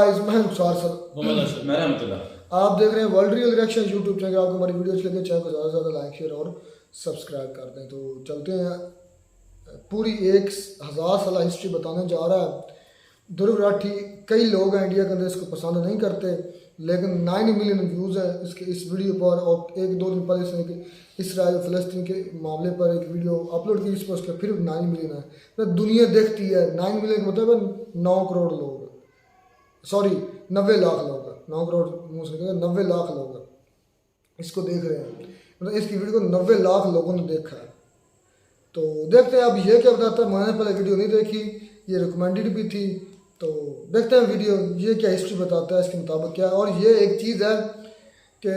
Guys, मैं नुकसार sir, मैं रहमतुल्लाह। आप देख रहे हैं world real reaction YouTube channel. आपको हमारी वीडियो अच्छी लगे चैनल को ज़्यादा से ज़्यादा लाइक शेयर और सब्सक्राइब कर दें। तो चलते हैं, पूरी 1000 साल हिस्ट्री बताने जा रहा है। ध्रुव राठी, कई लोग हैं इंडिया के अंदर इसको पसंद नहीं करते, लेकिन 9 मिलियन व्यूज़ है इसके इस वीडियो पर। और 1-2 दिन पहले इसने इसराइल फ़लस्तीन के मामले पर एक वीडियो अपलोड की, इस पर उसके फिर 9 मिलियन है। तो दुनिया देखती है, 9 मिलियन मतलब 9 करोड़ लोग, सॉरी 90 लाख लोग, 9 करोड़ मुँह से निकलेगा, 90 लाख लोग इसको देख रहे हैं। मतलब इसकी वीडियो को 90 लाख लोगों ने देखा है। तो देखते हैं अब ये क्या बताता है। मैंने पहले वीडियो नहीं देखी, ये रिकमेंडेड भी थी, तो देखते हैं वीडियो ये क्या हिस्ट्री बताता है, इसके मुताबिक क्या है। और ये एक चीज़ है कि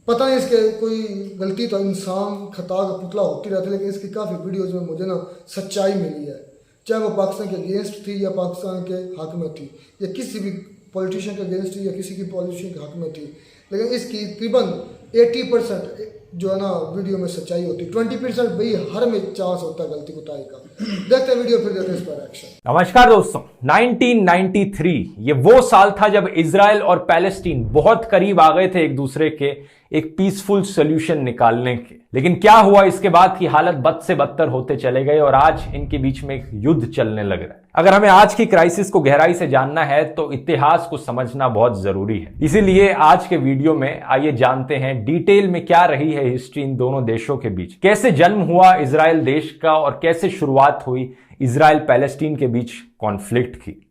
पता नहीं इसके कोई गलती तो इंसान खता का पुतला होती रहती है, लेकिन इसकी काफ़ी वीडियोज़ में मुझे ना सच्चाई मिली है, चाहे वो पाकिस्तान के अगेंस्ट थी या पाकिस्तान के हक में थी, या किसी भी पॉलिटिशियन के अगेंस्ट थी या किसी की पॉलिटिशियन के हक में थी। लेकिन इसकी तकरीबन 80% जो है ना वीडियो में सच्चाई होती है, 20% भाई हर में चांस होता है गलती कुताई का। देखते हैं वीडियो, फिर देते हैं इस पर एक्शन। नमस्कार दोस्तों, 1993 ये वो साल था जब इजराइल और पैलेस्टीन बहुत करीब आ गए थे एक दूसरे के एक पीसफुल सोल्यूशन निकालने के। लेकिन क्या हुआ इसके बाद की हालत बद से बदतर होते चले गए और आज इनके बीच में एक युद्ध चलने लग रहा है। अगर हमें आज की क्राइसिस को गहराई से जानना है तो इतिहास को समझना बहुत जरूरी है। इसीलिए आज के वीडियो में आइए जानते हैं डिटेल में क्या रही है हिस्ट्री इन दोनों देशों के बीच, कैसे जन्म हुआ इजराइल देश का और कैसे शुरुआत हुई इजराइल पैलेस्टीन के बीच कॉन्फ्लिक्ट की।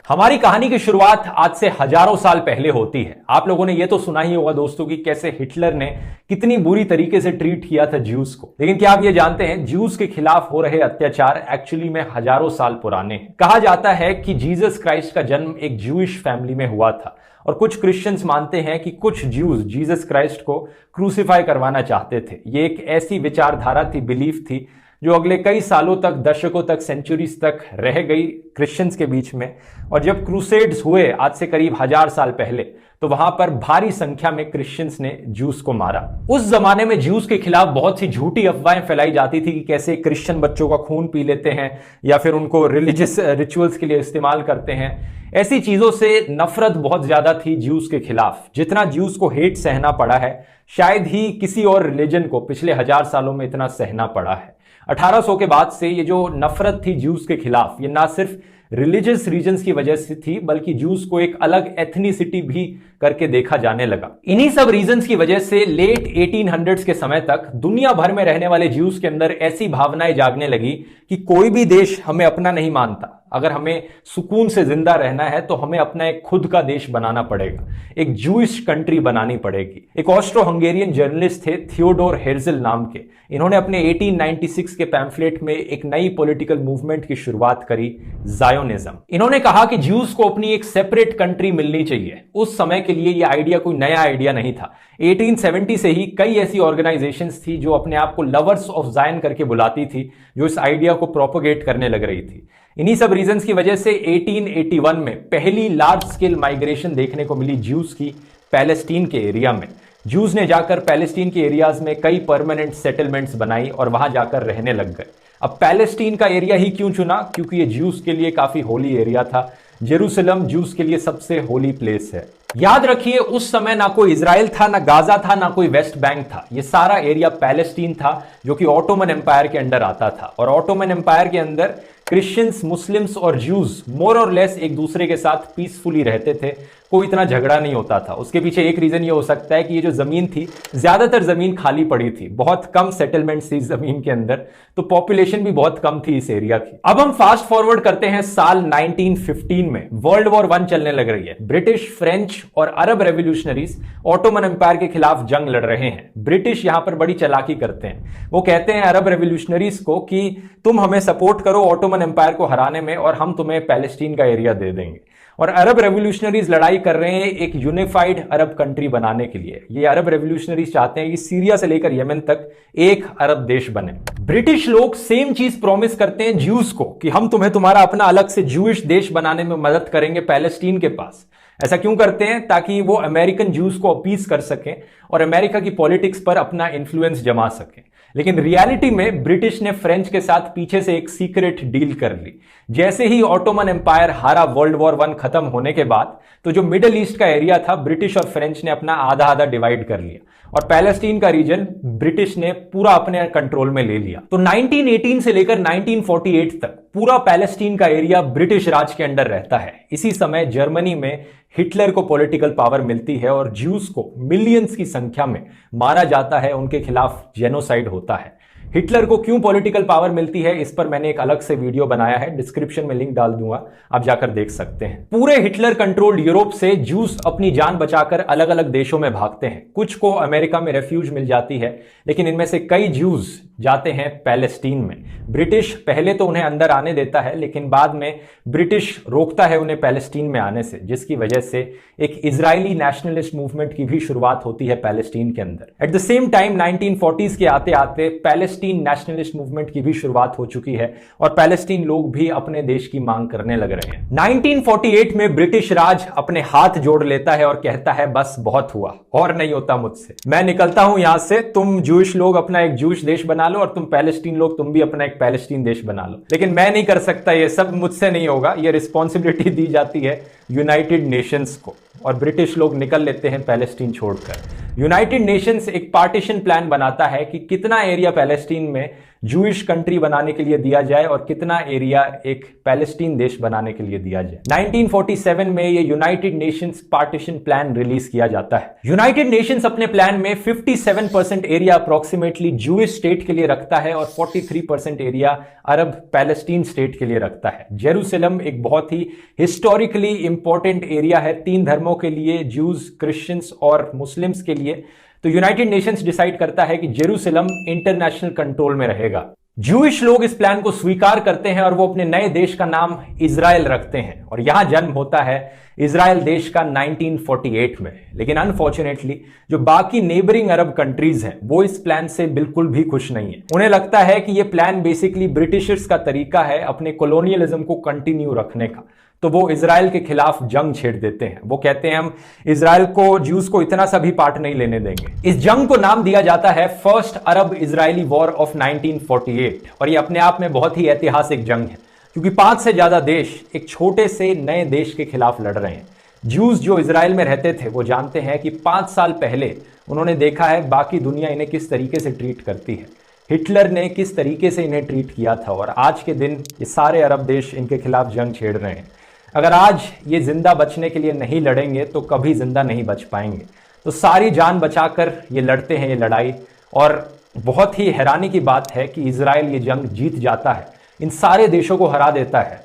हमारी कहानी की शुरुआत आज से हजारों साल पहले होती है। आप लोगों ने यह तो सुना ही होगा दोस्तों कि कैसे हिटलर ने कितनी बुरी तरीके से ट्रीट किया था ज्यूज को। लेकिन क्या आप ये जानते हैं ज्यूज के खिलाफ हो रहे अत्याचार एक्चुअली में हजारों साल पुराने हैं। कहा जाता है कि जीसस क्राइस्ट का जन्म एक ज्यूइश फैमिली में हुआ था और कुछ क्रिश्चियंस मानते हैं कि कुछ ज्यूज जीसस क्राइस्ट को क्रूसिफाई करवाना चाहते थे। ये एक ऐसी विचारधारा थी, बिलीफ थी, जो अगले कई सालों तक, दशकों तक, सेंचुरीज तक रह गई क्रिश्चियंस के बीच में। और जब क्रूसेड्स हुए आज से करीब 1000 साल पहले, तो वहां पर भारी संख्या में क्रिश्चियंस ने ज्यूस को मारा। उस जमाने में ज्यूस के खिलाफ बहुत सी झूठी अफवाहें फैलाई जाती थी कि कैसे क्रिश्चियन बच्चों का खून पी लेते हैं या फिर उनको रिलीजियस रिचुअल्स के लिए इस्तेमाल करते हैं। ऐसी चीजों से नफरत बहुत ज्यादा थी ज्यूस के खिलाफ। जितना ज्यूस को हेट सहना पड़ा है, शायद ही किसी और रिलीजन को पिछले 1000 सालों में इतना सहना पड़ा है। 1800 के बाद से ये जो नफरत थी ज्यूस के खिलाफ, ये ना सिर्फ रिलीजियस रीजन्स की वजह से थी, बल्कि ज्यूस को एक अलग एथनिसिटी भी करके देखा जाने लगा। इन्हीं सब रीजन्स की वजह से लेट 1800s के समय तक दुनिया भर में रहने वाले ज्यूस के अंदर ऐसी भावनाएं जागने लगी कि कोई भी देश हमें अपना नहीं मानता। अगर हमें सुकून से जिंदा रहना है तो हमें अपना एक खुद का देश बनाना पड़ेगा, एक जूइश कंट्री बनानी पड़ेगी। एक ऑस्ट्रो हंगेरियन जर्नलिस्ट थे थियोडोर हेर्जल नाम के। इन्होंने अपने 1896 के पैम्फलेट में एक नई पॉलिटिकल मूवमेंट की शुरुआत करी, जायोनिज्म। इन्होंने कहा कि ज्यूस को अपनी एक सेपरेट कंट्री मिलनी चाहिए। उस समय के लिए यह आइडिया कोई नया आइडिया नहीं था। 1870 से ही कई ऐसी ऑर्गेनाइजेशंस थी जो अपने आप को लवर्स ऑफ जायन करके बुलाती थी, जो इस आइडिया को प्रोपोगेट करने लग रही थी। इन्हीं सब रीजंस की वजह से 1881 में पहली लार्ज स्केल माइग्रेशन देखने को मिली ज्यूस की पैलेस्टीन के एरिया में। ज्यूस ने जाकर पैलेस्टीन के एरियाज में कई परमानेंट सेटलमेंट्स बनाई और वहां जाकर रहने लग गए। अब पैलेस्टीन का एरिया ही क्यों चुना? क्योंकि ये ज्यूस के लिए काफी होली एरिया था। जेरूसलम ज्यूस के लिए सबसे होली प्लेस है। याद रखिए, उस समय ना कोई इजराइल था, ना गाजा था, ना कोई वेस्ट बैंक था। ये सारा एरिया पैलेस्टीन था जो कि ऑटोमन एम्पायर के अंडर आता था। और ऑटोमन एम्पायर के अंदर क्रिश्चियंस, मुस्लिम्स और ज्यूज मोर और लेस एक दूसरे के साथ पीसफुली रहते थे, कोई इतना झगड़ा नहीं होता था। उसके पीछे एक रीजन ये हो सकता है कि ये जो जमीन थी, ज्यादातर जमीन खाली पड़ी थी, बहुत कम सेटलमेंट्स थी जमीन के अंदर, तो पॉपुलेशन भी बहुत कम थी इस एरिया की। अब हम फास्ट फॉरवर्ड करते हैं साल 1915 में। वर्ल्ड वॉर 1 चलने लग रही है। ब्रिटिश, फ्रेंच और अरब रेवोल्यूशनरीज ऑटोमन एम्पायर के खिलाफ जंग लड़ रहे हैं। ब्रिटिश यहां पर बड़ी चालाकी करते हैं। वो कहते हैं अरब रेवोल्यूशनरीज को कि तुम हमें सपोर्ट करो ऑटोमन एम्पायर को हराने में और हम तुम्हें पैलेस्टीन का एरिया दे देंगे। और अरब रेवोल्यूशनरीज लड़ाई कर रहे हैं एक यूनिफाइड अरब कंट्री बनाने के लिए। ये अरब रेवोल्यूशनरीज चाहते हैं कि सीरिया से लेकर यमन तक एक अरब देश बने। ब्रिटिश लोग सेम चीज प्रॉमिस करते हैं ज्यूज को कि हम तुम्हें तुम्हारा अपना अलग से ज्यूइश देश बनाने में मदद करेंगे पैलेस्टीन के पास। ऐसा क्यों करते हैं? ताकि वो अमेरिकन ज्यूज को अपीस कर सकें और अमेरिका की पॉलिटिक्स पर अपना इन्फ्लुएंस जमा सकें। लेकिन रियलिटी में ब्रिटिश ने फ्रेंच के साथ पीछे से एक सीक्रेट डील कर ली। जैसे ही ऑटोमन एम्पायर हारा वर्ल्ड वॉर 1 खत्म होने के बाद, तो जो मिडिल ईस्ट का एरिया था ब्रिटिश और फ्रेंच ने अपना आधा आधा डिवाइड कर लिया और पैलेस्टीन का रीजन ब्रिटिश ने पूरा अपने कंट्रोल में ले लिया। तो 1918 से लेकर 1948 तक पूरा पैलेस्टीन का एरिया ब्रिटिश राज के अंडर रहता है। इसी समय जर्मनी में हिटलर को पॉलिटिकल पावर मिलती है और ज्यूज को मिलियंस की संख्या में मारा जाता है, उनके खिलाफ जेनोसाइड होता है। हिटलर को क्यों पॉलिटिकल पावर मिलती है, इस पर मैंने एक अलग से वीडियो बनाया है, डिस्क्रिप्शन में लिंक डाल दूंगा, आप जाकर देख सकते हैं। पूरे हिटलर कंट्रोल्ड यूरोप से जूस अपनी जान बचाकर अलग अलग देशों में भागते हैं। कुछ को अमेरिका में रेफ्यूज मिल जाती है, लेकिन इनमें से कई ज्यूज जाते हैं पैलेस्टीन में। ब्रिटिश पहले तो उन्हें अंदर आने देता है, लेकिन बाद में ब्रिटिश रोकता है उन्हें पैलेस्टीन में आने से, जिसकी वजह से एक इजरायली नेशनलिस्ट मूवमेंट की भी शुरुआत होती है पैलेस्टीन के अंदर। At the same time 1940s के आते आते पैलेस्टीन नेशनलिस्ट मूवमेंट की भी शुरुआत हो चुकी है और पैलेस्टीन लोग भी अपने देश की मांग करने लग रहे हैं। 1948 में ब्रिटिश राज अपने हाथ जोड़ लेता है और कहता है बस बहुत हुआ, और नहीं होता मुझसे, मैं निकलता हूं यहां से, तुम जूश लोग अपना एक जूश देश बना लो और तुम पैलेस्टीन लोग तुम भी अपना एक पैलेस्टीन देश बना लो, लेकिन मैं नहीं कर सकता, ये सब मुझसे नहीं होगा। ये रिस्पॉन्सिबिलिटी दी जाती है यूनाइटेड नेशंस को और ब्रिटिश लोग निकल लेते हैं पैलेस्टीन छोड़कर। यूनाइटेड नेशंस एक पार्टीशन प्लान बनाता है कि कितना एरिया पैलेस्टीन में जूइश कंट्री बनाने के लिए दिया जाए और कितना एरिया एक पैलेस्टीन देश बनाने के लिए दिया जाए। 1947 में ये United Nations partition plan release किया जाता है। यूनाइटेड नेशंस अपने प्लान में 57% एरिया अप्रोक्सीमेटली जूइश स्टेट के लिए रखता है और 43% एरिया अरब पैलेस्टीन स्टेट के लिए रखता है। जेरूसलम एक बहुत ही हिस्टोरिकली इंपॉर्टेंट एरिया है 3 धर्मों के लिए, ज्यूज, क्रिश्चियंस और मुस्लिम्स के लिए। तो यूनाइटेड नेशंस डिसाइड करता है कि जेरूसलम इंटरनेशनल कंट्रोल में रहेगा। जूइश लोग इस प्लान को स्वीकार करते हैं और वो अपने नए देश का नाम इजराइल रखते हैं और यहां जन्म होता है इजराइल देश का 1948 में। लेकिन अनफॉर्चुनेटली जो बाकी नेबरिंग अरब कंट्रीज हैं वो इस प्लान से बिल्कुल भी खुश नहीं है। उन्हें लगता है कि ये प्लान बेसिकली ब्रिटिशर्स का तरीका है अपने कॉलोनियलिज्म को कंटिन्यू रखने का, तो वो इजराइल के खिलाफ जंग छेड़ देते हैं। वो कहते हैं हम इजराइल को, ज्यूज को इतना सा भी पार्ट नहीं लेने देंगे। इस जंग को नाम दिया जाता है first Arab Israeli war of 1948 और ये अपने आप में बहुत ही ऐतिहासिक जंग है क्योंकि 5 से ज्यादा देश एक छोटे से नए देश के खिलाफ लड़ रहे हैं। ज्यूज जो इजराइल में रहते थे वो जानते हैं कि 5 साल पहले उन्होंने देखा है बाकी दुनिया इन्हें किस तरीके से ट्रीट करती है, हिटलर ने किस तरीके से इन्हें ट्रीट किया था, और आज के दिन ये सारे अरब देश इनके खिलाफ जंग छेड़ रहे हैं। अगर आज ये जिंदा बचने के लिए नहीं लड़ेंगे तो कभी जिंदा नहीं बच पाएंगे। तो सारी जान बचाकर ये लड़ते हैं ये लड़ाई, और बहुत ही हैरानी की बात है कि इजराइल ये जंग जीत जाता है, इन सारे देशों को हरा देता है।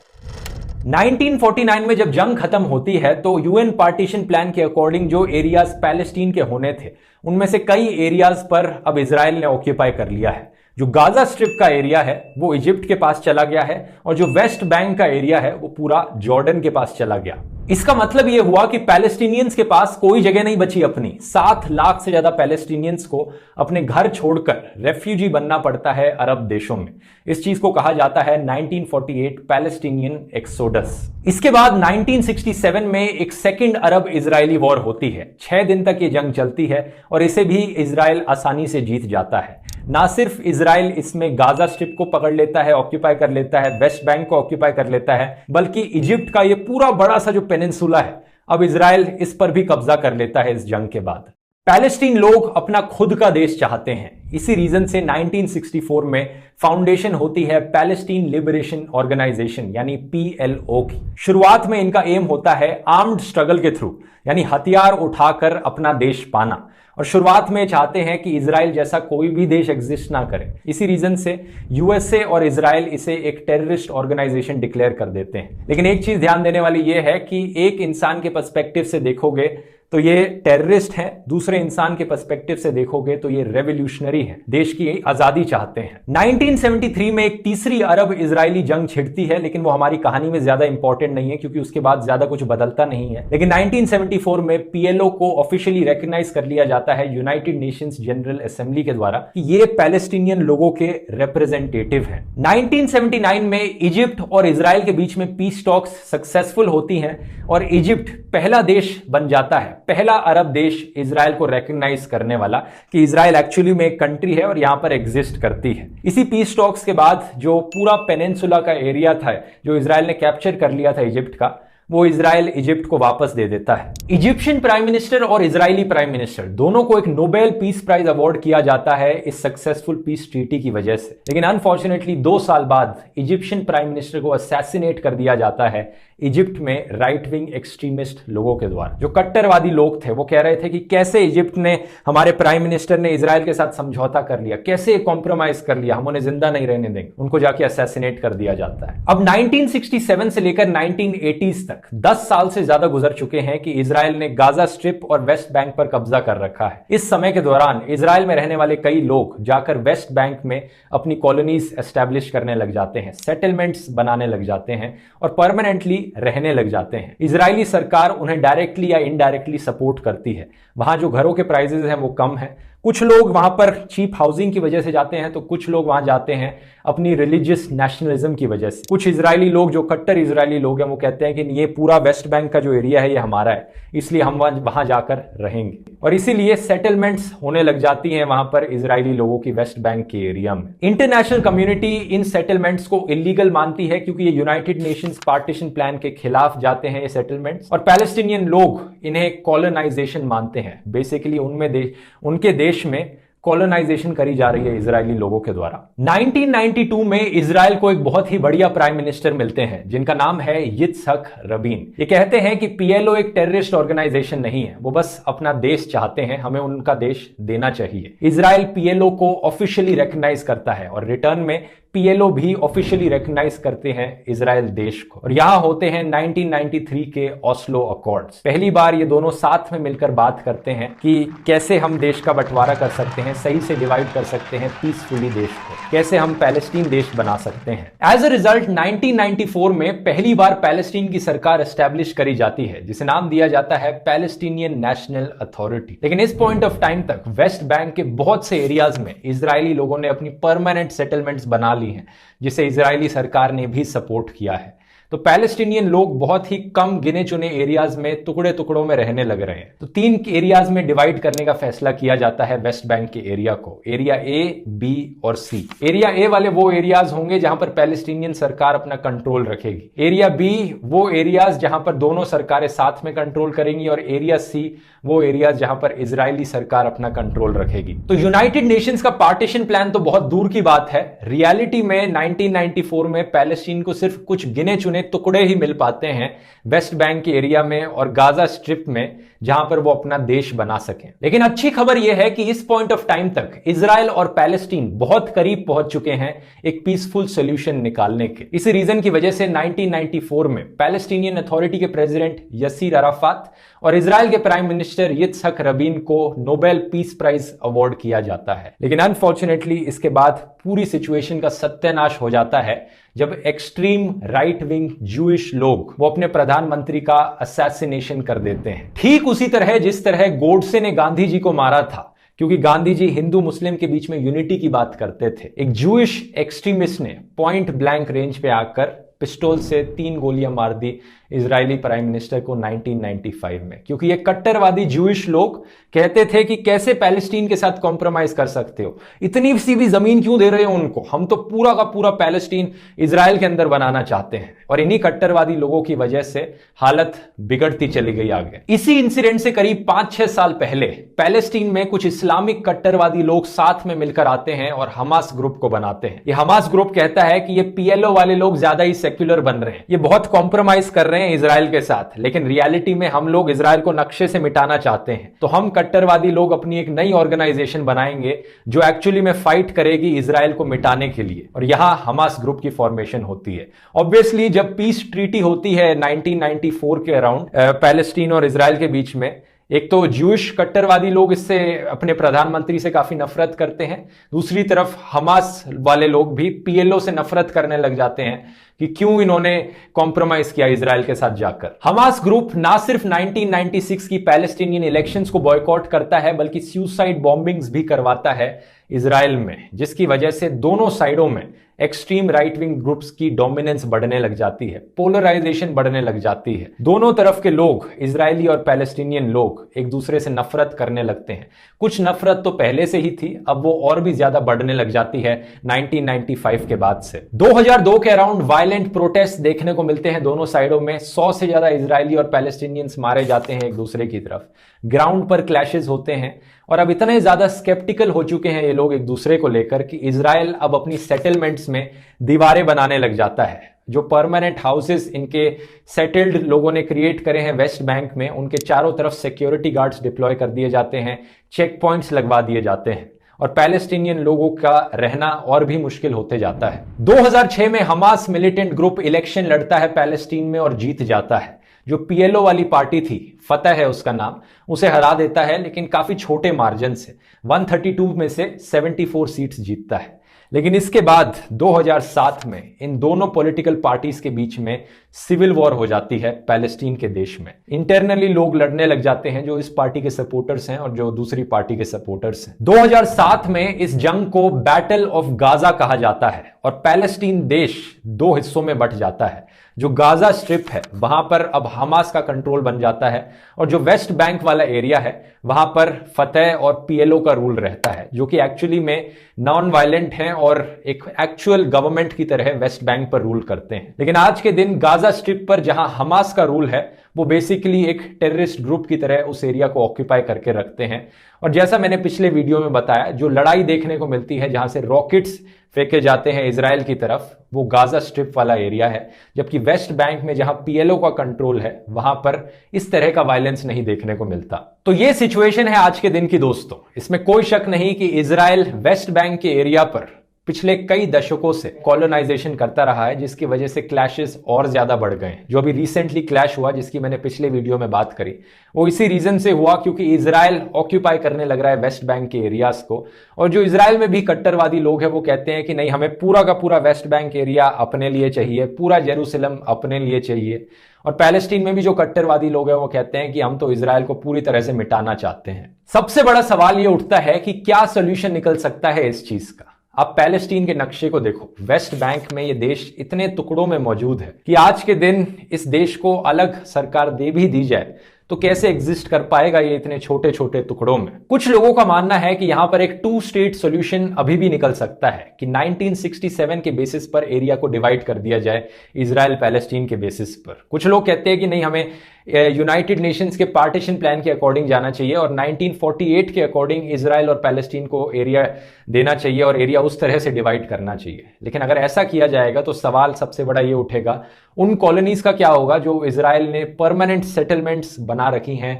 1949 में जब जंग खत्म होती है तो यूएन पार्टीशन प्लान के अकॉर्डिंग जो एरियाज पैलेस्टीन के होने थे उनमें से कई एरियाज पर अब इजराइल ने ऑक्यूपाई कर लिया है। जो गाजा स्ट्रिप का एरिया है वो इजिप्ट के पास चला गया है और जो वेस्ट बैंक का एरिया है वो पूरा जॉर्डन के पास चला गया। इसका मतलब यह हुआ कि पैलेस्टीनियंस के पास कोई जगह नहीं बची अपनी। 7 लाख से ज्यादा पैलेस्टीनियंस को अपने घर छोड़कर रेफ्यूजी बनना पड़ता है अरब देशों में। इस चीज को कहा जाता है 1948 पैलेस्टीनियन एक्सोडस। इसके बाद 1967 में एक सेकंड अरब इजरायली वॉर होती है। 6 दिन तक ये जंग चलती है और इसे भी इजराइल आसानी से जीत जाता है। ना सिर्फ इजराइल इसमें गाजा स्ट्रिप को पकड़ लेता है, ऑक्यूपाई कर लेता है, वेस्ट बैंक को ऑक्यूपाई कर लेता है, बल्कि इजिप्ट का ये पूरा बड़ा सा जो पेनिनसुला है अब इजराइल इस पर भी कब्जा कर लेता है इस जंग के बाद। पैलेस्टीन लोग अपना खुद का देश चाहते हैं। इसी रीजन से 1964 में फाउंडेशन होती है पैलेस्टीन लिबरेशन ऑर्गेनाइजेशन यानी PLO की। शुरुआत में इनका एम होता है आर्म्ड स्ट्रगल के थ्रू यानी हथियार उठाकर अपना देश पाना, और शुरुआत में चाहते हैं कि इजराइल जैसा कोई भी देश एग्जिस्ट ना करे। इसी रीजन से यूएसए और इजराइल इसे एक टेररिस्ट ऑर्गेनाइजेशन डिक्लेयर कर देते हैं। लेकिन एक चीज ध्यान देने वाली यह है कि एक इंसान के पर्सपेक्टिव से देखोगे तो ये टेररिस्ट हैं, दूसरे इंसान के पर्सपेक्टिव से देखोगे तो ये रेवोल्यूशनरी है, देश की आजादी चाहते हैं। 1973 में एक तीसरी अरब इजरायली जंग छिड़ती है, लेकिन वो हमारी कहानी में ज्यादा इंपॉर्टेंट नहीं है क्योंकि उसके बाद ज्यादा कुछ बदलता नहीं है। लेकिन 1974 में PLO को ऑफिशियली रिकॉग्नाइज कर लिया जाता है यूनाइटेड नेशंस जनरल असेंबली के द्वारा कि ये पैलेस्टीनियन लोगों के रिप्रेजेंटेटिव हैं। 1979 में इजिप्ट और इजराइल के बीच में पीस टॉक्स सक्सेसफुल होती हैं और इजिप्ट पहला देश बन जाता है पहला अरब देश इजराइल को रिकॉग्नाइज करने वाला कि इजराइल एक्चुअली में एक कंट्री है और यहां पर एग्जिस्ट करती है। इसी पीस टॉक्स के बाद जो पूरा पेनिनसुला का एरिया था जो इजराइल ने कैप्चर कर लिया था इजिप्ट का, वो इजराइल इजिप्ट को वापस दे देता है। इजिप्शियन प्राइम मिनिस्टर और इजरायली प्राइम मिनिस्टर दोनों को एक नोबेल पीस प्राइज अवार्ड किया जाता है इस सक्सेसफुल पीस ट्रीटी की वजह से। लेकिन अनफॉर्चुनेटली 2 साल बाद इजिप्शियन प्राइम मिनिस्टर को असैसिनेट कर दिया जाता है इजिप्ट में राइट विंग एक्सट्रीमिस्ट लोगों के द्वारा। जो कट्टरवादी लोग थे वो कह रहे थे कि कैसे इजिप्ट ने, हमारे प्राइम मिनिस्टर ने इजराइल के साथ समझौता कर लिया, कैसे कॉम्प्रोमाइज कर लिया, हम उन्हें जिंदा नहीं रहने देंगे। उनको जाके असैसिनेट कर दिया जाता है। अब 1967 से लेकर 1980s तक 10 साल से ज्यादा गुजर चुके हैं कि इजराइल ने गाजा स्ट्रिप और वेस्ट बैंक पर कब्जा कर रखा है। इस समय के दौरान इजराइल में रहने वाले कई लोग जाकर वेस्ट बैंक में अपनी कॉलोनीज एस्टैब्लिश करने लग जाते हैं, सेटलमेंट्स बनाने लग जाते हैं और परमानेंटली रहने लग जाते हैं। इजरायली सरकार उन्हें डायरेक्टली या इनडायरेक्टली सपोर्ट करती है। वहां जो घरों के प्राइसेस हैं वो कम है। कुछ लोग वहां पर चीप हाउसिंग की वजह से जाते हैं, तो कुछ लोग वहां जाते हैं अपनी रिलीजियस नेशनलिज्म की वजह से। कुछ इजरायली लोग जो कट्टर इजरायली लोग हैं वो कहते हैं कि ये पूरा वेस्ट बैंक का जो एरिया है ये हमारा है, इसलिए हम वहां जाकर रहेंगे। और इसीलिए सेटलमेंट्स होने लग जाती हैं वहां पर इजरायली लोगों की वेस्ट बैंक के एरिया में। इंटरनेशनल कम्युनिटी इन सेटलमेंट्स को इलीगल मानती है क्योंकि ये यूनाइटेड नेशंस पार्टीशन प्लान के खिलाफ जाते हैं ये सेटलमेंट्स। और पैलेस्टीनियन लोग इन्हें कॉलोनाइजेशन मानते हैं। बेसिकली उनके देश में कॉलोनाइजेशन करी जा रही है इजरायली लोगों के द्वारा। 1992 में इजराइल को एक बहुत ही बढ़िया प्राइम मिनिस्टर मिलते हैं जिनका नाम है यित्जहक रबीन। ये कहते हैं कि पीएलओ एक टेररिस्ट ऑर्गेनाइजेशन नहीं है, वो बस अपना देश चाहते हैं, हमें उनका देश देना चाहिए। इजराइल पीएलओ को ऑफिशियली रिकॉग्नाइज करता है और रिटर्न में पीएलओ भी ऑफिशियली रिकॉग्नाइज करते हैं इजराइल देश को। और यहां होते हैं 1993 के ओस्लो अकॉर्ड्स। पहली बार ये दोनों साथ में मिलकर बात करते हैं कि कैसे हम देश का बंटवारा कर सकते हैं, सही से डिवाइड कर सकते हैं पीसफुली देश को, कैसे हम पैलेस्टीन देश बना सकते हैं। एज अ रिजल्ट 1994 में पहली बार पैलेस्टीन की सरकार एस्टैब्लिश करी जाती है जिसे नाम दिया जाता है पैलेस्टीनियन नेशनल अथॉरिटी। लेकिन इस पॉइंट ऑफ टाइम तक वेस्ट बैंक के बहुत से एरियाज में इजरायली लोगों ने अपनी परमानेंट सेटलमेंट्स बना ली हैं जिसे इजरायली सरकार ने भी सपोर्ट किया है। तो पैलेस्टीनियन लोग बहुत ही कम गिने चुने एरियाज में टुकड़े टुकड़ों में रहने लग रहे हैं। तो 3 एरियाज में डिवाइड करने का फैसला किया जाता है वेस्ट बैंक के एरिया को, एरिया ए, बी और सी। एरिया ए वाले वो एरियाज होंगे जहां पर पैलेस्टीनियन सरकार अपना कंट्रोल रखेगी। एरिया बी वो एरियाज जहां पर दोनों सरकारें साथ में कंट्रोल करेंगी और एरिया सी वो एरियाज जहां पर इजरायली सरकार अपना कंट्रोल रखेगी। तो यूनाइटेड नेशंस का पार्टीशन प्लान तो बहुत दूर की बात है। रियलिटी में 1994 में पैलेस्टीन को सिर्फ कुछ गिने चुने टुकड़े ही मिल पाते हैं वेस्ट बैंक के एरिया में और गाजा स्ट्रिप में, जहां पर वो अपना देश बना सकें। लेकिन अच्छी खबर यह है कि इस पॉइंट ऑफ टाइम तक इजराइल और पैलेस्टीन बहुत करीब पहुंच चुके हैं एक पीसफुल सॉल्यूशन निकालने के। इस रीजन की वजह से 1994 में पैलेस्टीनियन अथॉरिटी के प्रेसिडेंट यसीर अराफात और इजराइल के प्राइम मिनिस्टर यित्जहक रबीन को नोबेल पीस प्राइज अवार्ड किया जाता है। लेकिन अनफॉर्चुनेटली इसके बाद पूरी सिचुएशन का सत्यानाश हो जाता है जब एक्सट्रीम राइट विंग जूइश लोग वो अपने प्रधानमंत्री का असैसिनेशन कर देते हैं। ठीक उसी तरह जिस तरह गोडसे ने गांधी जी को मारा था, क्योंकि गांधी जी हिंदू मुस्लिम के बीच में यूनिटी की बात करते थे। एक जूइश एक्सट्रीमिस्ट ने पॉइंट ब्लैंक रेंज पे आकर पिस्टल से 3 गोलियां मार दी इजरायली प्राइम मिनिस्टर को 1995 में, क्योंकि ये कट्टरवादी जूइश लोग कहते थे कि कैसे पैलेस्टीन के साथ कॉम्प्रोमाइज कर सकते हो, इतनी सी भी जमीन क्यों दे रहे हो उनको, हम तो पूरा का पूरा पैलेस्टीन इजराइल के अंदर बनाना चाहते हैं। और इन्हीं कट्टरवादी लोगों की वजह से हालत बिगड़ती चली गई आगे। इसी इंसिडेंट से करीब 5-6 साल पहले पैलेस्टीन में कुछ इस्लामिक कट्टरवादी लोग साथ में मिलकर आते हैं और हमास ग्रुप को बनाते हैं। ये हमास ग्रुप कहता है कि ये पीएलओ वाले लोग ज्यादा ही सेक्युलर बन रहे हैं, ये बहुत कॉम्प्रोमाइज कर रहे हैं इजराइल के साथ, लेकिन रियलिटी में हम लोग इजराइल को नक्शे से मिटाना चाहते हैं। तो हम कट्टरवादी लोग अपनी एक नई ऑर्गेनाइजेशन बनाएंगे जो एक्चुअली में फाइट करेगी इजराइल को मिटाने के लिए, और यहां हमास ग्रुप की फॉर्मेशन होती है। ऑब्वियसली जब पीस ट्रीटी होती है 1994 के अराउंड पैलेस्टीन और इजराइल के बीच में, एक तो ज्यूइश कट्टरवादी लोग इससे अपने प्रधानमंत्री से काफी नफरत करते हैं, दूसरी तरफ हमास वाले लोग भी पीएलओ से नफरत करने लग जाते हैं कि क्यों इन्होंने कॉम्प्रोमाइज किया इजराइल के साथ जाकर। हमास ग्रुप ना सिर्फ 1996 की पैलेस्टीनियन इलेक्शंस को बॉयकॉट करता है बल्कि सुसाइड बॉम्बिंग्स भी करवाता है इसराइल में, जिसकी वजह से दोनों साइडों में एक्सट्रीम राइट विंग ग्रुप्स की डोमिनेंस बढ़ने लग जाती है, पोलराइजेशन बढ़ने लग जाती है। दोनों तरफ के लोग, इजरायली और पैलेस्टीनियन लोग, एक दूसरे से नफरत करने लगते हैं। कुछ नफरत तो पहले से ही थी, अब वो और भी ज्यादा बढ़ने लग जाती है 1995 के बाद से। 2002 के अराउंड वायलेंट प्रोटेस्ट देखने को मिलते हैं दोनों साइडों में। 100 से ज्यादा इजरायली और पैलेस्टीनियंस मारे जाते हैं एक दूसरे की तरफ। ग्राउंड पर क्लैशेस होते हैं और अब इतने ज्यादा स्केप्टिकल हो चुके हैं ये लोग एक दूसरे को लेकर कि इजराइल अब अपनी सेटलमेंट्स में दीवारें बनाने लग जाता है। जो परमानेंट हाउसेस इनके सेटल्ड लोगों ने क्रिएट करे हैं वेस्ट बैंक में, उनके चारों तरफ सिक्योरिटी गार्ड्स डिप्लॉय कर दिए जाते हैं, चेक पॉइंट्स लगवा दिए जाते हैं और पैलेस्टीनियन लोगों का रहना और भी मुश्किल होते जाता है। 2006 में हमास मिलिटेंट ग्रुप इलेक्शन लड़ता है पैलेस्टीन में और जीत जाता है। जो पीएलओ वाली पार्टी थी, फतह है उसका नाम, उसे हरा देता है, लेकिन काफी छोटे मार्जिन से। 132 में से 74 सीट्स जीतता है। लेकिन इसके बाद 2007 में इन दोनों पॉलिटिकल पार्टीज के बीच में सिविल वॉर हो जाती है पैलेस्टीन के देश में। इंटरनली लोग लड़ने लग जाते हैं, जो इस पार्टी के सपोर्टर्स हैं और जो दूसरी पार्टी के सपोर्टर्स हैं। 2007 में इस जंग को बैटल ऑफ गाजा कहा जाता है और पैलेस्टीन देश दो हिस्सों में बंट जाता है। जो गाजा स्ट्रिप है वहां पर अब हमास का कंट्रोल बन जाता है और जो वेस्ट बैंक वाला एरिया है वहां पर फतह और पीएलओ का रूल रहता है, जो कि एक्चुअली में नॉन वायलेंट हैं और एक एक्चुअल गवर्नमेंट की तरह वेस्ट बैंक पर रूल करते हैं। लेकिन आज के दिन गाजा स्ट्रिप पर जहां हमास का रूल है, वो बेसिकली एक टेररिस्ट ग्रुप की तरह उस एरिया को ऑक्यूपाई करके रखते हैं। और जैसा मैंने पिछले वीडियो में बताया, जो लड़ाई देखने को मिलती है जहां से रॉकेट्स फेंके जाते हैं इजराइल की तरफ, वो गाजा स्ट्रिप वाला एरिया है। जबकि वेस्ट बैंक में जहां पीएलओ का कंट्रोल है, वहां पर इस तरह का वायलेंस नहीं देखने को मिलता। तो ये सिचुएशन है आज के दिन की दोस्तों। इसमें कोई शक नहीं कि इजराइल वेस्ट बैंक के एरिया पर पिछले कई दशकों से कॉलोनाइजेशन करता रहा है, जिसकी वजह से क्लैशेस और ज्यादा बढ़ गए हैं। जो अभी रिसेंटली क्लैश हुआ, जिसकी मैंने पिछले वीडियो में बात करी, वो इसी रीजन से हुआ क्योंकि इजराइल ऑक्यूपाई करने लग रहा है वेस्ट बैंक के एरियाज को। और जो इजराइल में भी कट्टरवादी लोग हैं वो कहते हैं कि नहीं, हमें पूरा का पूरा वेस्ट बैंक एरिया अपने लिए चाहिए, पूरा जेरूसलम अपने लिए चाहिए। और पैलेस्टीन में भी जो कट्टरवादी लोग हैं वो कहते हैं कि हम तो इजराइल को पूरी तरह से मिटाना चाहते हैं। सबसे बड़ा सवाल ये उठता है कि क्या सोल्यूशन निकल सकता है इस चीज का। आप पैलेस्टीन के नक्शे को देखो, वेस्ट बैंक में ये देश इतने टुकड़ों में मौजूद है कि आज के दिन इस देश को अलग सरकार दे भी दी जाए तो कैसे एग्जिस्ट कर पाएगा ये इतने छोटे छोटे टुकड़ों में। कुछ लोगों का मानना है कि यहां पर एक 2 स्टेट सॉल्यूशन अभी भी निकल सकता है कि 1967 के बेसिस पर एरिया को डिवाइड कर दिया जाए, इजराइल पैलेस्टीन के बेसिस पर। कुछ लोग कहते हैं कि नहीं, हमें यूनाइटेड नेशंस के पार्टीशन प्लान के अकॉर्डिंग जाना चाहिए और 1948 के अकॉर्डिंग इजराइल और पैलेस्टीन को एरिया देना चाहिए और एरिया उस तरह से डिवाइड करना चाहिए। लेकिन अगर ऐसा किया जाएगा तो सवाल सबसे बड़ा ये उठेगा, उन कॉलोनीज का क्या होगा जो इजराइल ने परमानेंट सेटलमेंट्स बना रखी हैं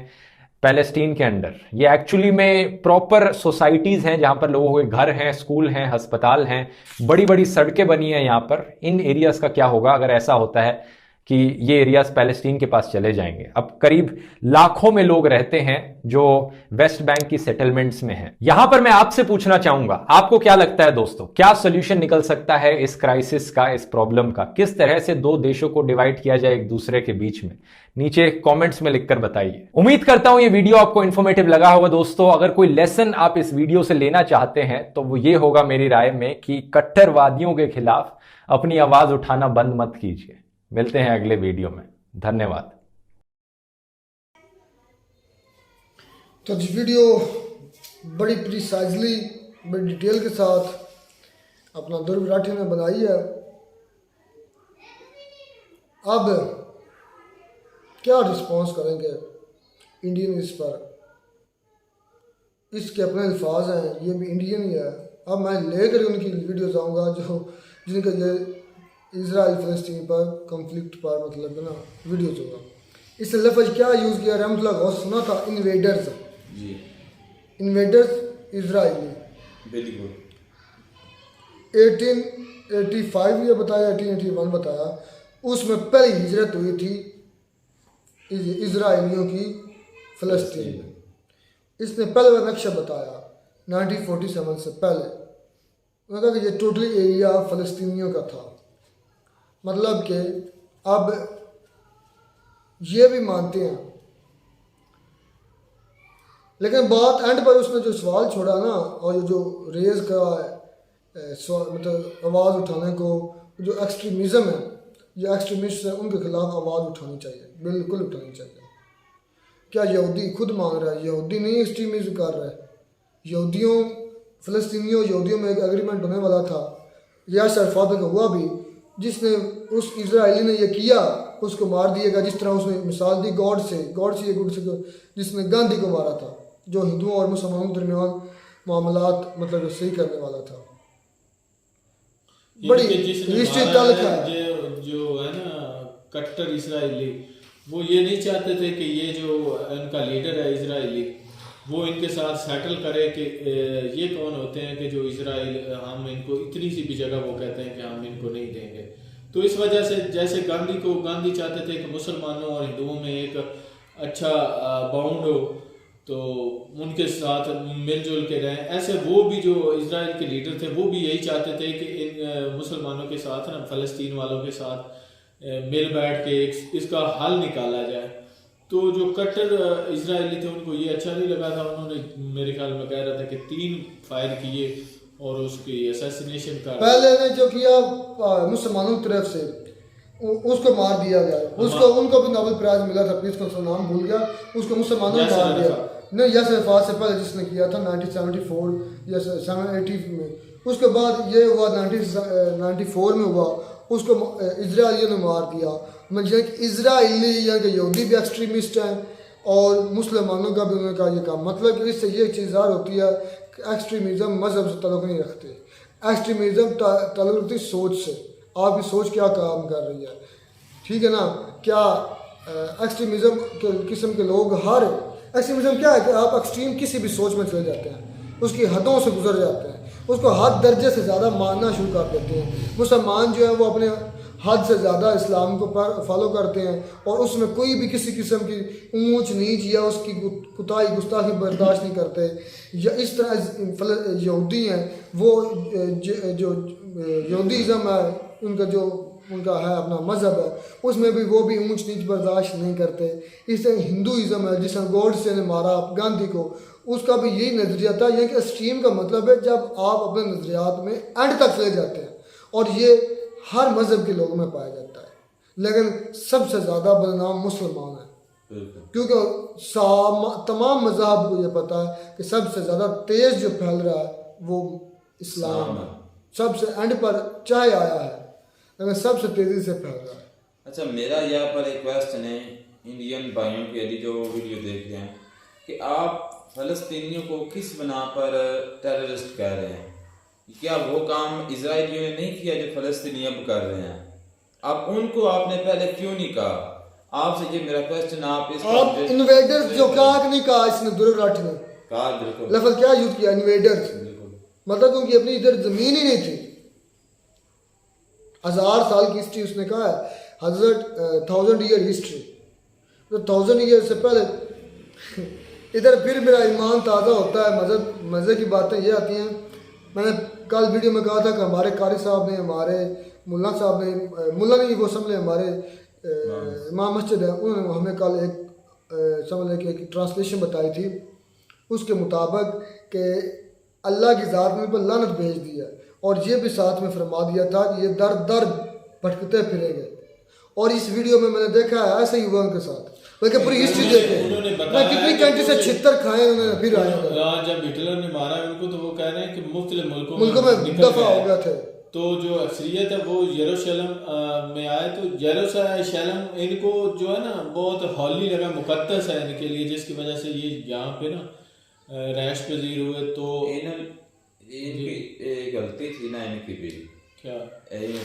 पैलेस्टीन के अंडर। ये एक्चुअली में प्रॉपर सोसाइटीज हैं जहां पर लोगों के घर हैं, स्कूल हैं, अस्पताल हैं, बड़ी बड़ी सड़कें बनी हैं यहां पर। इन एरियाज का क्या होगा अगर ऐसा होता है कि ये एरियाज पैलेस्टीन के पास चले जाएंगे। अब करीब लाखों में लोग रहते हैं जो वेस्ट बैंक की सेटलमेंट्स में हैं। यहां पर मैं आपसे पूछना चाहूंगा, आपको क्या लगता है दोस्तों, क्या सोल्यूशन निकल सकता है इस क्राइसिस का, इस प्रॉब्लम का? किस तरह से दो देशों को डिवाइड किया जाए एक दूसरे के बीच में? नीचे कमेंट्स में लिखकर बताइए। उम्मीद करता हूं ये वीडियो आपको इन्फॉर्मेटिव लगा होगा दोस्तों। अगर कोई लेसन आप इस वीडियो से लेना चाहते हैं तो वो ये होगा मेरी राय में कि कट्टरवादियों के खिलाफ अपनी आवाज उठाना बंद मत कीजिए। मिलते हैं अगले वीडियो में। धन्यवाद। तो ये वीडियो बड़ी प्रिसाइजली, बड़ी डिटेल के साथ अपना ध्रुव राठी ने बनाई है। अब क्या रिस्पॉन्स करेंगे इंडियन इस पर? इसके अपने अल्फाज हैं, ये भी इंडियन ही है। अब मैं लेकर उनकी वीडियोज आऊँगा जो जिनका ये इजराइल फलस्तीन पर कॉन्फ्लिक्ट पर मतलब है ना वीडियोज होगा। इस लफ्ज़ क्या यूज़ किया रहमतुल्लाह गौस सुना था, इन्वेडर्स जी, इन्वेडर्स इजराइली। बिल्कुल 1885 ये बताया, 1881 बताया, उसमें पहली हिजरत हुई थी इजराइलियों की फ़लस्तीन में। इसने पहला नक्शा बताया 1947 से पहले। उन्होंने कहा कि ये टोटली एरिया फ़लस्तीनियों का था। मतलब कि अब ये भी मानते हैं लेकिन बात एंड पर उसने जो सवाल छोड़ा ना, और जो रेज का मतलब आवाज़ उठाने को, जो एक्सट्रीमिज़म है, जो एक्सट्रीमिस्ट है, उनके खिलाफ आवाज़ उठानी चाहिए, बिल्कुल उठानी चाहिए। क्या यहूदी खुद मान रहा है? यहूदी नहीं एक्सट्रीमिज्म कर रहा है। यहूदियों, फ़लस्तीनियों यहूदियों में एक एग्रीमेंट होने वाला था, यासर अराफात का हुआ भी, जिसने उस इजराइली ने ये किया उसको मार दिएगा, जिस तरह उसने मिसाल दी गॉड से ये गुड से, जिसने गांधी को मारा था, जो हिंदुओं और मुसलमानों के दरमियान मामलात मतलब सही करने वाला था। बड़ी हिस्ट्री तल्ख है। जो है ना कट्टर इसराइली, वो ये नहीं चाहते थे कि ये जो इनका लीडर है इसराइली, वो इनके साथ सेटल करे कि ये कौन होते हैं कि जो इसराइल, हम इनको इतनी सी भी जगह वो कहते हैं कि हम इनको नहीं देंगे। तो इस वजह से जैसे गांधी चाहते थे कि मुसलमानों और हिंदुओं में एक अच्छा बाउंड हो, तो उनके साथ मिलजुल के रहें, ऐसे वो भी जो इजराइल के लीडर थे वो भी यही चाहते थे कि इन मुसलमानों के साथ ना, फ़लस्तीन वालों के साथ मिल बैठ के इसका हल निकाला जाए। तो जो कट्टर इजरायली थे उनको ये अच्छा नहीं लगा था, उन्होंने मेरे ख्याल में कह रहा था कि 3 फायर किए और उसकी असैसिनेशन कर, पहले ने जो किया मुसलमानों की तरफ से उसको मार दिया गया, उसको उनको भी नोबेल प्राइज मिला था, प्लीज का नाम भूल गया, उसको मुसलमानों ने मार दिया। नहीं, यासर अराफात से पहले जिसने किया था 1974 या 780 में, उसके बाद ये हुआ 1994 में हुआ, उसको इजराइलियों ने मार दिया। मतलब इजराइली या यहूदी भी एक्सट्रीमिस्ट हैं और मुसलमानों का भी उनका ये काम, मतलब कि इससे ये चीज़ ज़ाहिर होती है कि एक्सट्रीमिज़म मज़हब से ताल्लुक़ नहीं रखते, एक्सट्रीमिज़म ताल्लुक़ रखती सोच से, आपकी सोच क्या काम कर रही है, ठीक है ना। क्या एक्सट्रीमिज़म के किस्म के लोग, हर एक्सट्रीमिज़म क्या है कि आप एक्सट्रीम किसी भी सोच में चले जाते हैं, उसकी हदों से गुजर जाते हैं, उसको हद दर्जे से ज़्यादा मानना शुरू कर देते हैं। मुसलमान जो है वो अपने हद से ज़्यादा इस्लाम को फॉलो करते हैं और उसमें कोई भी किसी किस्म की ऊंच नीच या उसकी कुताही गुस्ताखी बर्दाश्त नहीं करते। या इस तरह यहूदी हैं, वो जो यहूदीज़म है, उनका है अपना मज़हब है, उसमें भी वो भी ऊंच नीच बर्दाश्त नहीं करते। इस तरह हिंदुइज़म है, जिसने गॉडसे ने मारा गांधी को, उसका भी यही नज़रिया था। यानी कि एक्सट्रीम का मतलब है जब आप अपने नज़रियात में एंड तक चले जाते हैं, और ये हर मज़हब के लोगों में पाया जाता है, लेकिन सबसे ज़्यादा बदनाम मुसलमान है, क्योंकि तमाम मज़हब को ये पता है कि सबसे ज़्यादा तेज़ जो फैल रहा है वो इस्लाम है, सबसे एंड पर चाहे आया है, लेकिन सबसे तेज़ी से फैल रहा है। अच्छा, मेरा यहाँ पर एक क्वेश्चन है इंडियन भाइयों के लिए जो वीडियो देख रहे हैं, कि आप फ़लस्तीनियों को किस बना पर टेररिस्ट कह रहे हैं? क्या वो काम इजराइलियों ने नहीं किया जो फ़लस्तीनी अब कर रहे हैं? अब उनको आपने पहले क्यों नहीं कहा? आपसे ये मेरा क्वेश्चन, आप इन्वेडर्स जो कहा कि नहीं कहा, इसने दुर्राठ ने कहा, बिल्कुल लफ्ज़ क्या यूज किया, इन्वेडर्स, मतलब उनकी अपनी इधर ज़मीन ही नहीं थी। 1000 साल की हिस्ट्री उसने कहा है, 1000 ईयर हिस्ट्री, तो 1000 ईयर से पहले इधर फिर मेरा ईमान ताज़ा होता है। मज़े की बातें ये आती हैं, मैंने कल वीडियो में कहा था कि हमारे कारी साहब ने, हमारे मुल्ला साहब ने, मुल्ला नहीं वो समझ लें, हमारे इमाम मस्जिद है, उन्होंने हमें कल एक समझ लें कि एक ट्रांसलेशन बताई थी, उसके मुताबिक कि अल्लाह की ज़ात ने पर लानत भेज दी है, और ये भी साथ में फरमा दिया था कि ये दर दर भटकते फिरेंगे। और इस वीडियो में मैंने देखा है ऐसे ही हुआ उनके साथ, बल्कि पूरी हिस्ट्री देखे, मैं कितनी कंट्री से छितर खाए उन्होंने, फिर आए जब हिटलर ने मारा उनको तो वो कह रहे हैं कि मुख्तलिफ मुल्कों में दफा हो गए थे, तो जो अक्सरियत है वो यरूशलेम में आए, तो यरूशलेम इनको जो है ना बहुत हॉली लगा, मुकद्दस है इनके लिए, जिसकी वजह से ये यहाँ पे ना रैश पजीर हुए। तो इनकी गलती थी ना इनकी भी, क्या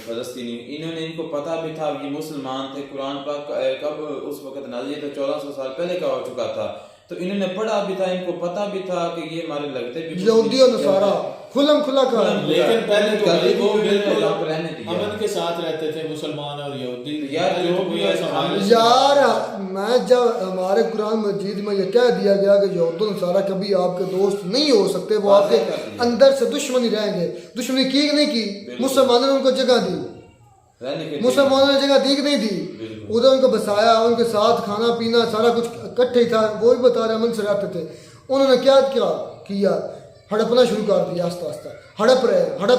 फ़लस्तीनी, इन्होंने, इनको पता भी था ये मुसलमान थे, कुरान पाक कब उस वक्त नाज़िल तो 1400 साल पहले का हो चुका था, तो इन्होंने पढ़ा भी था, इनको पता भी था कि ये हमारे लगते भी यहूदी और नसारा खुलम खुला का, लेकिन पहले तो वो बिल्कुल रहने दिया, अमन के साथ रहते थे मुसलमान और यहूदी। यार जो भी यार, मैं जब हमारे कुरान मजीद में ये कह दिया गया कि यहूदी और नसारा कभी आपके दोस्त नहीं हो सकते, वो आपके अंदर से दुश्मनी रहेंगे। दुश्मनी की नहीं की, मुसलमानों ने उनको जगह दी, मुसलमानों ने जगह दी कि नहीं दी, उधर उनको बसाया, उनके साथ खाना पीना सारा कुछ इकट्ठे ही था, वो भी बता रहे अमन से रहते थे। उन्होंने क्या किया, हड़पना शुरू कर दिया, आस्ता आस्ता हड़प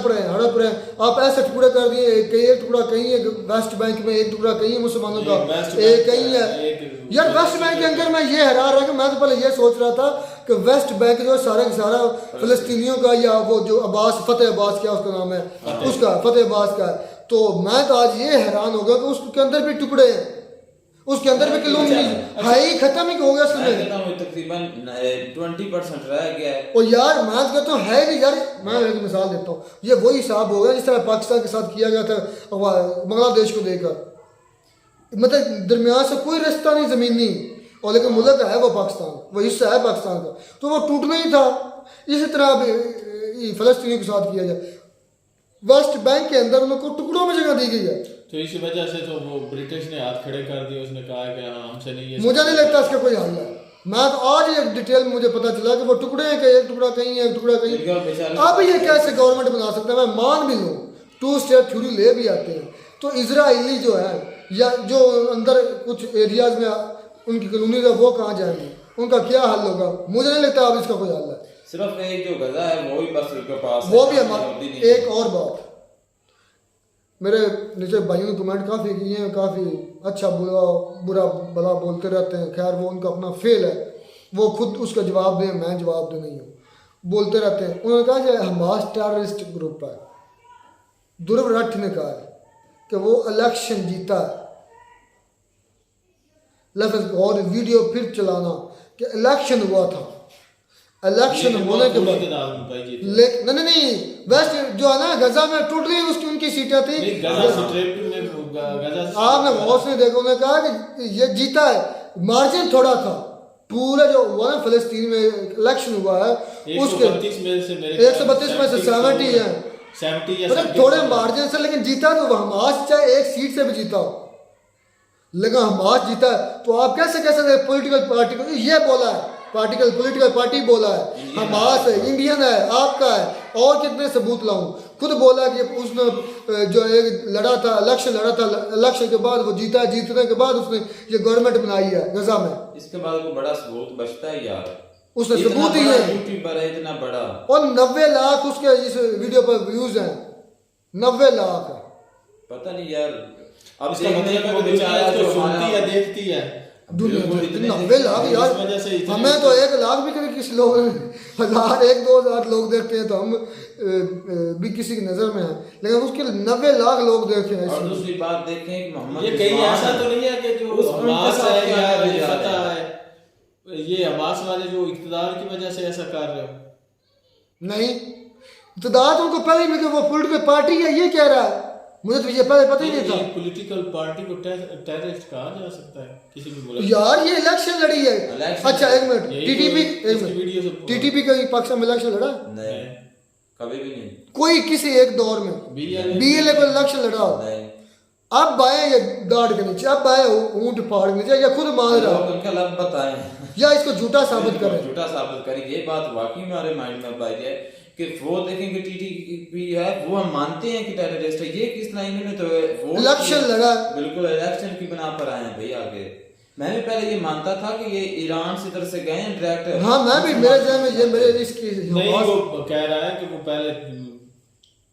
रहे हैं। आप ऐसे टुकड़े कर दिए, एक टुकड़ा कहीं है वेस्ट बैंक में, एक टुकड़ा कहीं है मुसलमानों का, एक कहीं है। यार वेस्ट बैंक के अंदर मैं ये हैरान रहा कि मैं तो पहले ये सोच रहा था कि वेस्ट बैंक जो सारा का सारा फिलिस्तीनियों का, या वो जो फतेह अब्बास क्या उसका नाम है, उसका फतेह अब्बास का है। तो मैं तो आज ये हैरान हो गया कि उसके अंदर भी टुकड़े हैं, उसके अंदर भी कलोनी है ही, खत्म ही हो गया उसमें, तकरीबन 20% रह गया है। और यार मैं कहता हूँ है नहीं यार। मैं एक मिसाल देता हूँ, ये वही हिसाब होगा जिस तरह पाकिस्तान के साथ किया गया था बांग्लादेश को देकर, मतलब दरमियान से कोई रास्ता नहीं ज़मीनी, और लेकिन मुल्क है वो पाकिस्तान, वो हिस्सा है पाकिस्तान का, तो वो टूटना ही था। इसी तरह अब फ़लस्तीनियों के साथ किया जाए, वेस्ट बैंक के अंदर उनको टुकड़ों में जगह दी गई है। तो इसी वजह से तो वो ब्रिटिश ने हाथ खड़े कर दिए, उसने कहा कि हाँ हमसे नहीं ये, मुझे नहीं लगता इसका कोई हल है। मैं तो आज एक डिटेल में मुझे पता चला कि वो टुकड़े हैं कि एक टुकड़ा कहीं है, एक टुकड़ा कहीं। अब ये कैसे गवर्नमेंट बना सकता है? मैं मान भी लूँ, 2 स्टेट थ्योरी ले भी आते हैं, तो इजराइली जो है या जो अंदर कुछ एरियाज में उनकी कॉलोनी है वो कहाँ जाएंगे, उनका क्या हल होगा? मुझे नहीं लगता अब इसका कोई हल है। सिर्फ एक जो गजा है वो ही बस उनके पास वो भी हमारे। एक और बात, मेरे नीचे भाइयों ने कमेंट काफ़ी किए हैं, काफ़ी अच्छा बुरा भला बोलते रहते हैं। खैर वो उनका अपना फेल है, वो खुद उसका जवाब दें, मैं जवाब दे नहीं हूँ, बोलते रहते हैं। उन्होंने कहा कि हमास टेररिस्ट ग्रुप है। ध्रुव रठ ने कहा है कि वो इलेक्शन जीता है, लफ्ज़ और वीडियो फिर चलाना कि इलेक्शन हुआ था, इलेक्शन होने के बाद नहीं वेस्ट जो है ना गजा में टोटली उसकी उनकी सीटें थी। आपने गौर से देखा, उन्होंने कहा कि ये जीता है, मार्जिन थोड़ा था। पूरा जो हुआ ना फिलिस्तीन में इलेक्शन हुआ है उसके 132 में से 70 है, मतलब थोड़े मार्जिन से, लेकिन जीता तो हमास चाहे एक सीट से भी जीता हो, लेकिन हमास जीता है। तो आप कैसे पॉलिटिकल पार्टी को ये बोला है, पॉलिटिकल पार्टी बोला है हमास है, इंडियन है, आपका है, और कितने सबूत लाऊं? खुद बोला कि उसने जो एक लड़ा था, इलेक्शन लड़ा था, इलेक्शन के बाद वो जीता है, जीतने के बाद उसने ये गवर्नमेंट बनाई है गजा में। इसके बाद को बड़ा सबूत बचता है यार, उसने सबूत ही है, यूट्यूबर है इतना बड़ा, और 90 लाख उसके इस वीडियो पर व्यूज हैं, 90 लाख। पता नहीं यार, अब देखने को बेचारा जो सुनती है देखती है 90 लाख यार, हमें तो 1 लाख भी कभी किसी लोग 1000 1-2 हज़ार लोग देखते हैं तो हम भी किसी की नजर में है, लेकिन उसके 90 लाख लोग देखे हैं। और दूसरी बात देखें कि मोहम्मद ये कहीं ऐसा तो नहीं है कि जो हमास है या फतह है, ये हमास वाले जो इक़्तिदार की वजह से ऐसा कर रहे हो? नहीं, इक़्तिदार तो उनको पहले ही, वो पॉलिटिकल पार्टी है, ये कह रहा है। मुझे तो ये पहले पता ही नहीं था। पॉलिटिकल पार्टी को टेररिस्ट कहा जा सकता है किसी भी मुल्क? यार ये इलेक्शन लड़ी है। अच्छा एक मिनट, टीटीपी का पाकिस्तान में इलेक्शन लड़ा? नहीं, कभी भी नहीं। कोई किसी एक दौर में बीएलए को इलेक्शन लड़ा हो? अब आए ये दाढ़ के नीचे, अब आए ऊंट फाड़ के नीचे, या खुद मान रहा है उनका लब बताएं या इसको झूठा साबित करें? झूठा साबित करें, ये बात वाकई हमारे माइंड में आई है कि वो देखेंगे टीटीपी है, वो हम मानते हैं कि टेररिस्ट है, ये किस लाइन में तो वो इलेक्शन लगा, बिल्कुल इलेक्शन की बना पर आए हैं भाई आगे। मैं भी पहले ये मानता था कि ये ईरान से तरफ से गए हैं डायरेक्ट। हाँ मैं भी, मेरे जहन में ये मेरे इसकी नहीं, वो कह रहा है कि वो पहले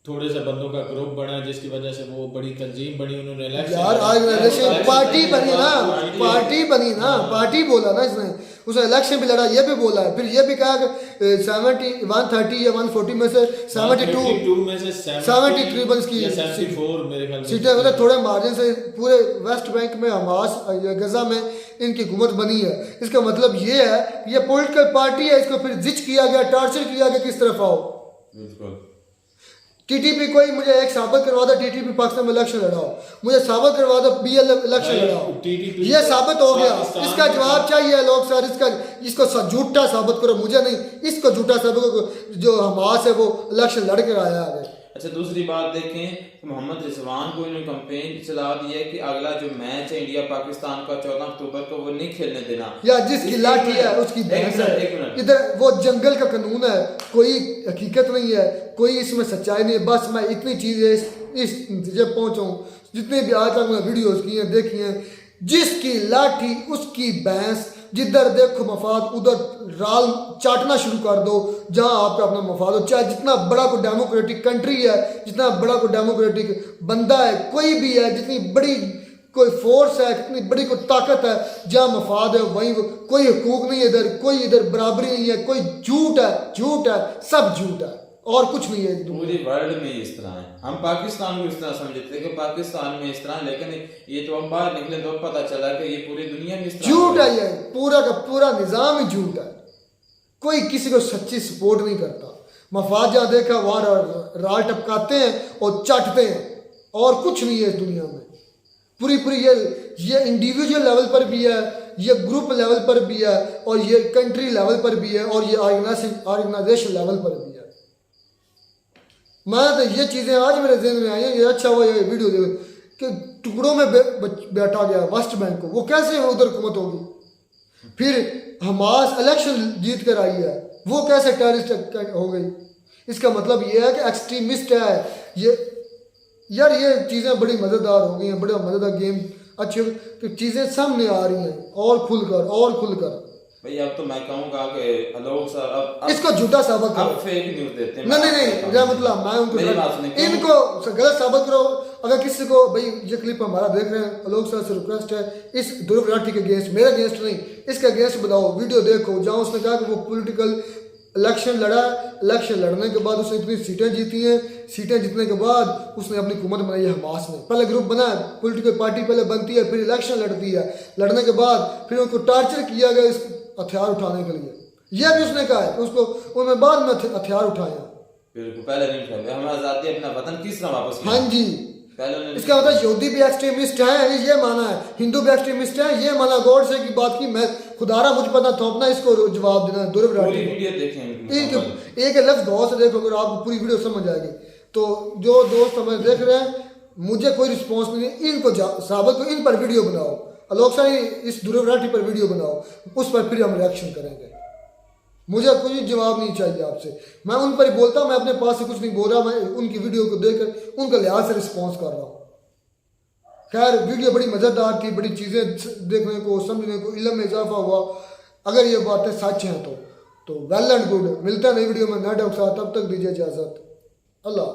थोड़े से बंदों का ग्रुप बना जिसकी वजह से वो बड़ी तंजीम बनी, उन्होंने इलेक्शन यार ऑर्गेनाइजेशन पार्टी बनी ना, पार्टी बोला ना इसने, उसने इलेक्शन भी लड़ा, ये भी बोला है, फिर ये भी कहा कि 130 या 140 में से 72 में से 73 बन की 74 मेरे ख्याल में सीटें, मतलब थोड़े मार्जिन से पूरे वेस्ट बैंक में हमास गजा में इनकी हुकूमत बनी है। इसका मतलब ये है कि ये पॉलिटिकल पार्टी है, इसको फिर जिच किया गया, टॉर्चर किया गया, किस तरफ आओ। बिल्कुल टीटीपी कोई मुझे एक साबित करवा दो, टीटीपी पाकिस्तान में इलेक्शन लड़ाओ, मुझे साबित करवा दो बीएलए इलेक्शन लड़ाओ, ये साबित हो गया। इसका जवाब चाहिए लोग सर, इसको झूठा साबित करो, मुझे नहीं, इसको झूठा साबित करो, जो हमास है वो इलेक्शन लड़ कर आया है। अच्छा दूसरी बात देखें, मोहम्मद रिजवान को इन्होंने कंपेन चला दी है कि अगला जो मैच है इंडिया पाकिस्तान का 14 अक्टूबर को वो नहीं खेलने देना, या जिसकी लाठी है उसकी भैंस है। इधर वो जंगल का कानून है, कोई हकीकत नहीं है, कोई इसमें सच्चाई नहीं है। बस मैं इतनी चीजें इस नतीजे पहुंचाऊं, जितने भी आज तक मैं वीडियोस की हैं देखी हैं, जिसकी लाठी उसकी भैंस, जिधर देखो मफाद उधर राल चाटना शुरू कर दो जहां आप अपना मफाद हो। चाहे जितना बड़ा कोई डेमोक्रेटिक कंट्री है, जितना बड़ा कोई डेमोक्रेटिक बंदा है, कोई भी है, जितनी बड़ी कोई फोर्स है, कितनी बड़ी कोई ताकत है, जहाँ मफाद है वहीं कोई हुकूक नहीं है इधर, कोई इधर बराबरी नहीं है, कोई झूठ है, सब झूठ है और कुछ नहीं है। पूरी वर्ल्ड में इस तरह है। हम पाकिस्तान को इस तरह समझते थे कि पाकिस्तान में इस तरह, लेकिन ये तो हम बाहर निकले तो पता चला कि ये पूरी दुनिया में इस तरह झूठ है। ये पूरा का पूरा निजाम ही झूठ है। कोई किसी को सच्ची सपोर्ट नहीं करता। मफाद जहाँ देखा वहाँ राल टपकाते हैं और चाटते हैं और कुछ नहीं है इस दुनिया में। पूरी ये इंडिविजुअल लेवल पर भी है, ये ग्रुप लेवल पर भी है और ये कंट्री लेवल पर भी है और ये ऑर्गेनाइजेशन लेवल पर भी है। मैं तो ये चीज़ें आज मेरे जहन में आई हैं। ये अच्छा हुआ ये वीडियो देखो कि टुकड़ों में बैठा गया वेस्ट बैंक को, वो कैसे उधर हुकूमत होगी। फिर हमास इलेक्शन जीत कर आई है, वो कैसे टेररिस्ट हो गई। इसका मतलब ये है कि एक्सट्रीमिस्ट है ये। यार ये चीज़ें बड़ी मज़ेदार हो गई हैं, बड़ा मज़ेदार गेम अच्छी कि चीज़ें सामने आ रही हैं और खुलकर भाई। अब तो मैं कहूँगा कि आलोक सर अब इसको झूठा साबित करो। अब फेक न्यूज़ देते हैं। नहीं क्या मतलब, मैं उनको इनको गलत साबित करो। अगर किसी को भाई ये क्लिप हमारा देख रहे हैं, आलोक सर से रिक्वेस्ट है इस ध्रुव राठी के अगेंस्ट, मेरे अगेंस्ट नहीं, इसके अगेंस्ट बताओ, वीडियो देखो जहाँ उसने कहा कि वो पॉलिटिकल इलेक्शन लड़ा। इलेक्शन लड़ने के बाद उसने इतनी सीटें जीती हैं, सीटें जीतने के बाद उसने अपनी हुकूमत बनाई है हमास में। पहले ग्रुप बना है, पॉलिटिकल पार्टी पहले बनती है, फिर इलेक्शन लड़ती है, लड़ने के बाद फिर उनको टार्चर किया गया इस हथियार उठाने के लिए। यह भी उसने कहा है उसको उन्होंने बाद में हथियार उठाया। बिल्कुल पहले नहीं उठाया। हम आजादी अपना वतन किस तरह वापस किया? हाँ जी, इसका मतलब यहूदी भी एक्सट्रीमिस्ट है, ये माना है, हिंदू भी एक्सट्रीमिस्ट है, ये माना। गॉड से की बात की, मैं खुदारा मुझ पर ना थोपना, इसको जवाब देना। ध्रुव राठी एक लफ्ज गौर से देखो, अगर आपको पूरी वीडियो समझ आएगी। तो जो दोस्त हमें देख रहे हैं, मुझे कोई रिस्पॉन्स नहीं है, इनको साबित को इन पर वीडियो बनाओ, आलोक सर इस ध्रुव राठी पर वीडियो बनाओ, उस पर फिर हम रिएक्शन करेंगे। मुझे कोई जवाब नहीं चाहिए आपसे। मैं उन पर ही बोलता हूँ, मैं अपने पास से कुछ नहीं बोल रहा, मैं उनकी वीडियो को देखकर उनका लिहाज से रिस्पॉन्स कर रहा हूँ। खैर वीडियो बड़ी मज़ेदार थी, बड़ी चीज़ें देखने को, समझने को, इल्म में इजाफा हुआ। अगर ये बातें सच हैं तो वेल एंड गुड। मिलता है नई वीडियो में नए डाउट साथ, तब तक दीजिए इजाज़त। अल्लाह।